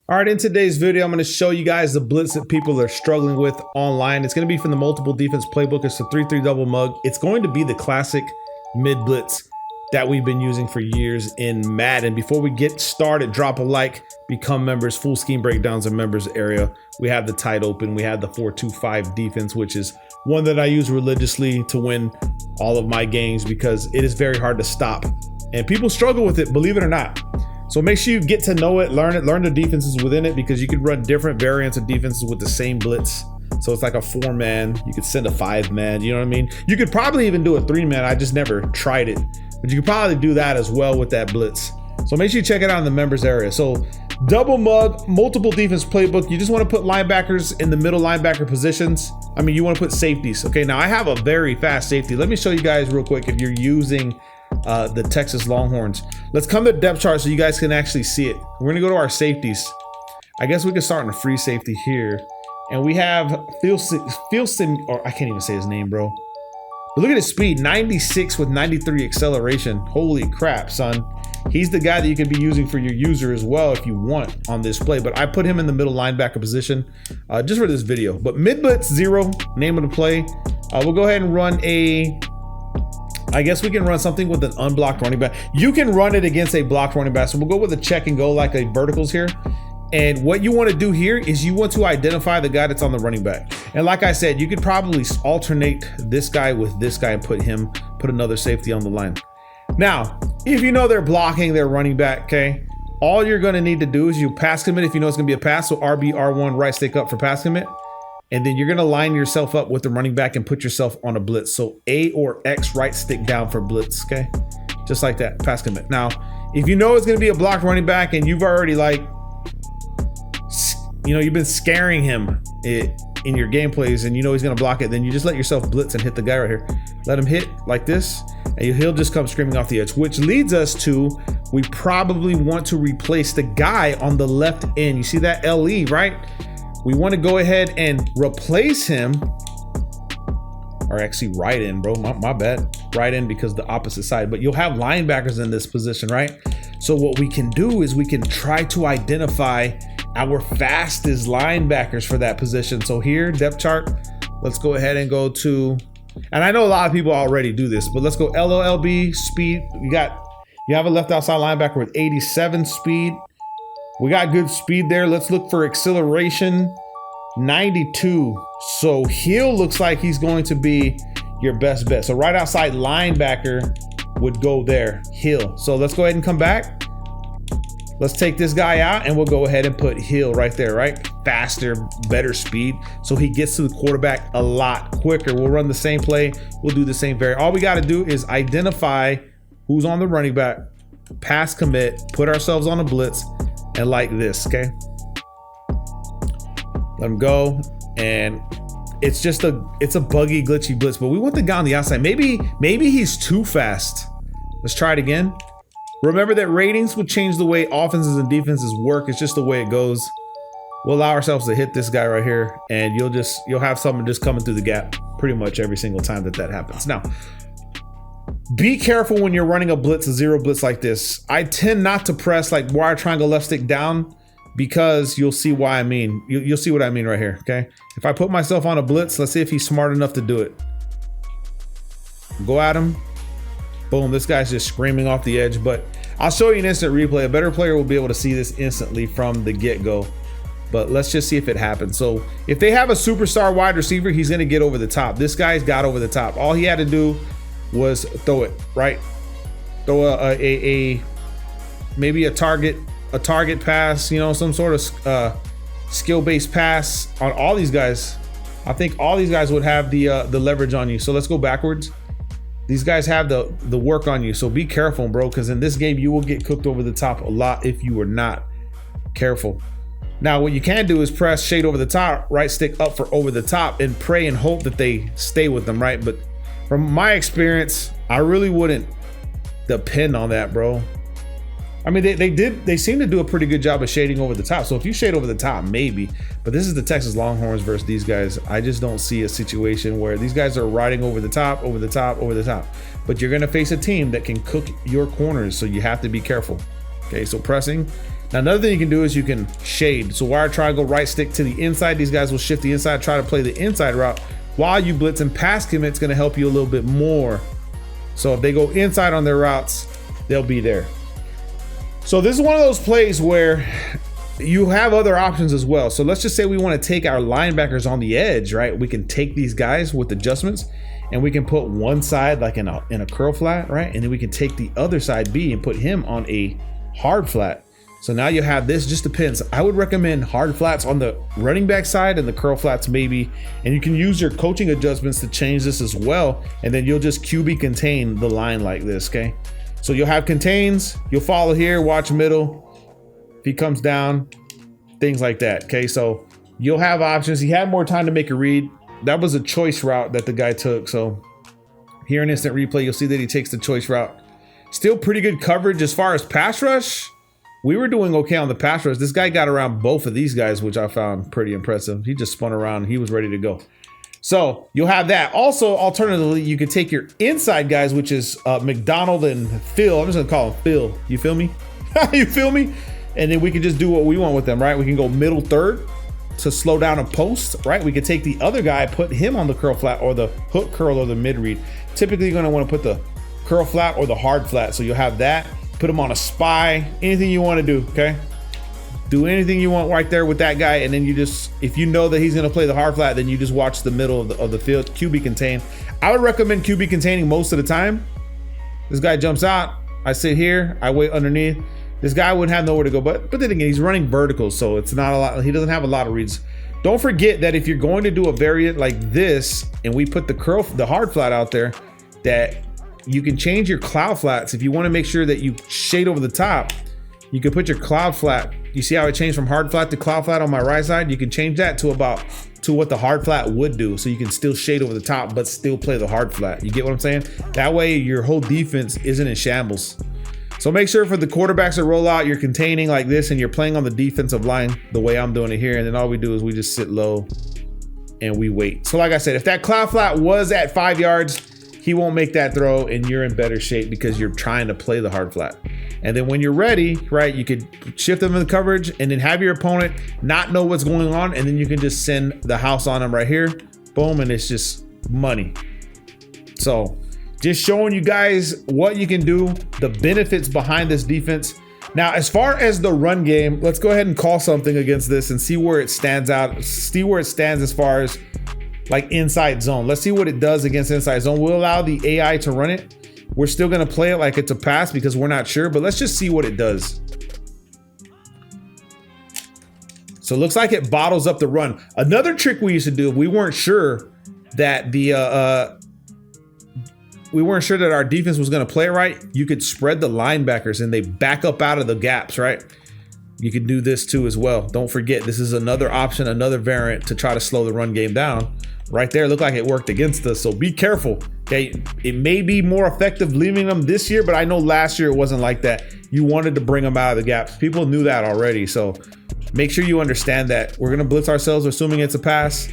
All right, in today's video, I'm going to show you guys the blitz that people are struggling with online. It's going to be from the multiple defense playbook. It's the 3-3 double mug. It's going to be the classic mid blitz that we've been using for years in Madden. Before we get started, drop a like, become members, full scheme breakdowns in members area. We have the tight open. We have the 4-2-5 defense, which is one that I use religiously to win all of my games because it is very hard to stop. And people struggle with it, believe it or not. So make sure you get to know it, learn the defenses within it, because you could run different variants of defenses with the same blitz. So it's like a 4-man, you could send a 5-man, you know what I mean? You could probably even do a 3-man, I just never tried it. But you could probably do that as well with that blitz. So make sure you check it out in the members area. So double mug, multiple defense playbook. You just want to put linebackers in the middle linebacker positions. I mean, you want to put safeties. Okay, now I have a very fast safety. Let me show you guys real quick if you're using the Texas Longhorns. Let's come to the depth chart so you guys can actually see it. We're gonna go to our safeties. I guess we can start in a free safety here. And we have Philson, or I can't even say his name, bro. But look at his speed, 96 with 93 acceleration. Holy crap, son. He's the guy that you can be using for your user as well if you want on this play. But I put him in the middle linebacker position just for this video. But mid blitz 0, name of the play. We'll go ahead and run I guess we can run something with an unblocked running back. You can run it against a blocked running back. So we'll go with a check and go like a verticals here. And what you want to do here is you want to identify the guy that's on the running back. And like I said, you could probably alternate this guy with this guy and put another safety on the line. Now, if you know they're blocking their running back, okay, all you're going to need to do is you pass commit if you know it's going to be a pass. So RB, R1, right stick up for pass commit. And then you're going to line yourself up with the running back and put yourself on a blitz. So A or X right stick down for blitz, okay? Just like that, pass commit. Now, if you know it's going to be a blocked running back and you've already you've been scaring him in your game plays and you know he's going to block it, then you just let yourself blitz and hit the guy right here. Let him hit like this and he'll just come screaming off the edge, which leads us to, we probably want to replace the guy on the left end. You see that LE, right? We want to go ahead and replace him, or actually right in, bro, my bad, right in because the opposite side, but you'll have linebackers in this position, right? So what we can do is we can try to identify our fastest linebackers for that position. So here, depth chart, let's go ahead and go to, and I know a lot of people already do this, but let's go LOLB speed. You have a left outside linebacker with 87 speed. We got good speed there. Let's look for acceleration, 92. So Hill looks like he's going to be your best bet. So right outside linebacker would go there, Hill. So let's go ahead and come back. Let's take this guy out and we'll go ahead and put Hill right there, right? Faster, better speed. So he gets to the quarterback a lot quicker. We'll run the same play. We'll do the same variant. All we got to do is identify who's on the running back, pass commit, put ourselves on a blitz, and like this, okay? Let him go. And it's a buggy, glitchy blitz, but we want the guy on the outside. Maybe he's too fast. Let's try it again. Remember that ratings will change the way offenses and defenses work. It's just the way it goes. We'll allow ourselves to hit this guy right here, and you'll have someone just coming through the gap pretty much every single time that happens. Now, be careful when you're running a blitz, a 0 blitz like this. I tend not to press like wire triangle left stick down because you'll see why I mean. You'll see what I mean right here, okay? If I put myself on a blitz, let's see if he's smart enough to do it. Go at him. Boom, this guy's just screaming off the edge, but I'll show you an instant replay. A better player will be able to see this instantly from the get-go. But let's just see if it happens. So if they have a superstar wide receiver, he's gonna get over the top. This guy's got over the top. All he had to do was throw it, right? Throw maybe a target pass, you know, some sort of skill-based pass on all these guys. I think all these guys would have the leverage on you. So let's go backwards. These guys have the work on you. So be careful, bro, because in this game you will get cooked over the top a lot if you are not careful. Now, what you can do is press shade over the top, right stick up for over the top, and pray and hope that they stay with them, right? But from my experience, I really wouldn't depend on that, bro. I mean, they seem to do a pretty good job of shading over the top. So if you shade over the top, maybe, but this is the Texas Longhorns versus these guys. I just don't see a situation where these guys are riding over the top, over the top, over the top. But you're gonna face a team that can cook your corners, so you have to be careful. Okay, so pressing, Now, another thing you can do is you can shade. So wire triangle, right stick to the inside. These guys will shift the inside, try to play the inside route while you blitz and pass commit. It's going to help you a little bit more. So if they go inside on their routes, they'll be there. So this is one of those plays where you have other options as well. So let's just say we want to take our linebackers on the edge, right? We can take these guys with adjustments and we can put one side like in a curl flat, right? And then we can take the other side B and put him on a hard flat. So now you have this, just depends. I would recommend hard flats on the running back side and the curl flats maybe. And you can use your coaching adjustments to change this as well. And then you'll just QB contain the line like this, okay? So you'll have contains, you'll follow here, watch middle. If he comes down, things like that, okay? So you'll have options. He had more time to make a read. That was a choice route that the guy took. So here in instant replay, you'll see that he takes the choice route. Still pretty good coverage as far as pass rush. We were doing okay on the pass rush. This guy got around both of these guys, which I found pretty impressive. He just spun around. He was ready to go. So you'll have that. Also, alternatively, you could take your inside guys, which is McDonald and Phil. I'm just gonna call him Phil. You feel me? You feel me? And then we can just do what we want with them, right? We can go middle third to slow down a post, right? We could take the other guy, put him on the curl flat or the hook curl or the mid read. Typically, you're gonna want to put the curl flat or the hard flat. So you'll have that. Put him on a spy, anything you want to do, okay? Do anything you want right there with that guy, and then you just, if you know that he's going to play the hard flat, then you just watch the middle of the field, QB contain. I would recommend QB containing most of the time. This guy jumps out, I sit here, I wait underneath. This guy wouldn't have nowhere to go, but then again, he's running vertical, so it's not a lot, he doesn't have a lot of reads. Don't forget that if you're going to do a variant like this, and we put the hard flat out there, that you can change your cloud flats. If you want to make sure that you shade over the top, you can put your cloud flat. You see how it changed from hard flat to cloud flat on my right side? You can change that to what the hard flat would do. So you can still shade over the top, but still play the hard flat. You get what I'm saying? That way your whole defense isn't in shambles. So make sure for the quarterbacks that roll out, you're containing like this and you're playing on the defensive line the way I'm doing it here. And then all we do is we just sit low and we wait. So like I said, if that cloud flat was at 5 yards, he won't make that throw and you're in better shape because you're trying to play the hard flat. And then when you're ready, right, you could shift them in the coverage and then have your opponent not know what's going on. And then you can just send the house on them right here. Boom. And it's just money. So just showing you guys what you can do, the benefits behind this defense. Now, as far as the run game, let's go ahead and call something against this and see where it stands out. See where it stands as far as like inside zone. Let's see what it does against inside zone. We'll allow the AI to run it. We're still going to play it like it's a pass because we're not sure, but let's just see what it does. So it looks like it bottles up the run. Another trick we used to do, we weren't sure that our defense was going to play it right. You could spread the linebackers and they back up out of the gaps, right? You can do this too as well. Don't forget, this is another option, another variant to try to slow the run game down. Right there, looked like it worked against us, so be careful, okay? It may be more effective leaving them this year, but I know last year it wasn't like that. You wanted to bring them out of the gaps. People knew that already, so make sure you understand that. We're gonna blitz ourselves, assuming it's a pass.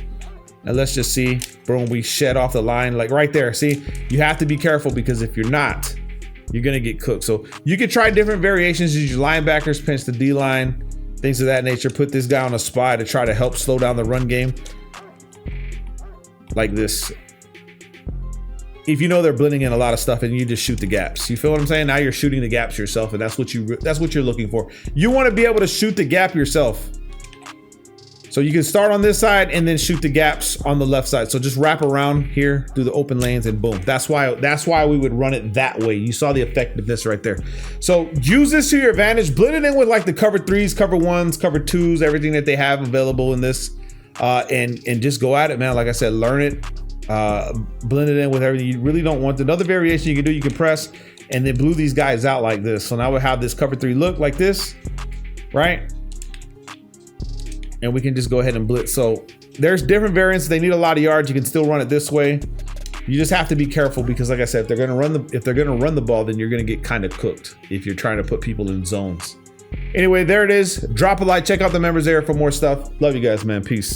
And let's just see, boom, we shed off the line, like right there. See, you have to be careful because if you're not, you're gonna get cooked. So you could try different variations, use your linebackers, pinch the D-line, things of that nature. Put this guy on a spy to try to help slow down the run game. Like this. If you know they're blending in a lot of stuff and you just shoot the gaps. You feel what I'm saying? Now you're shooting the gaps yourself, and that's what you're looking for. You want to be able to shoot the gap yourself. So you can start on this side and then shoot the gaps on the left side. So just wrap around here, do the open lanes, and boom. That's why we would run it that way. You saw the effectiveness right there. So use this to your advantage. Blend it in with like the cover 3s, cover 1s, cover 2s, everything that they have available in this. And just go at it, man. Like I said, learn it, blend it in with everything. You really don't want another variation you can do. You can press and then blue these guys out like this. So now we have this cover 3 look like this, right? And we can just go ahead and blitz. So there's different variants. They need a lot of yards. You can still run it this way. You just have to be careful because, like I said, if they're gonna run the ball, then you're gonna get kind of cooked if you're trying to put people in zones. Anyway, there it is. Drop a like. Check out the members area for more stuff. Love you guys, man. Peace.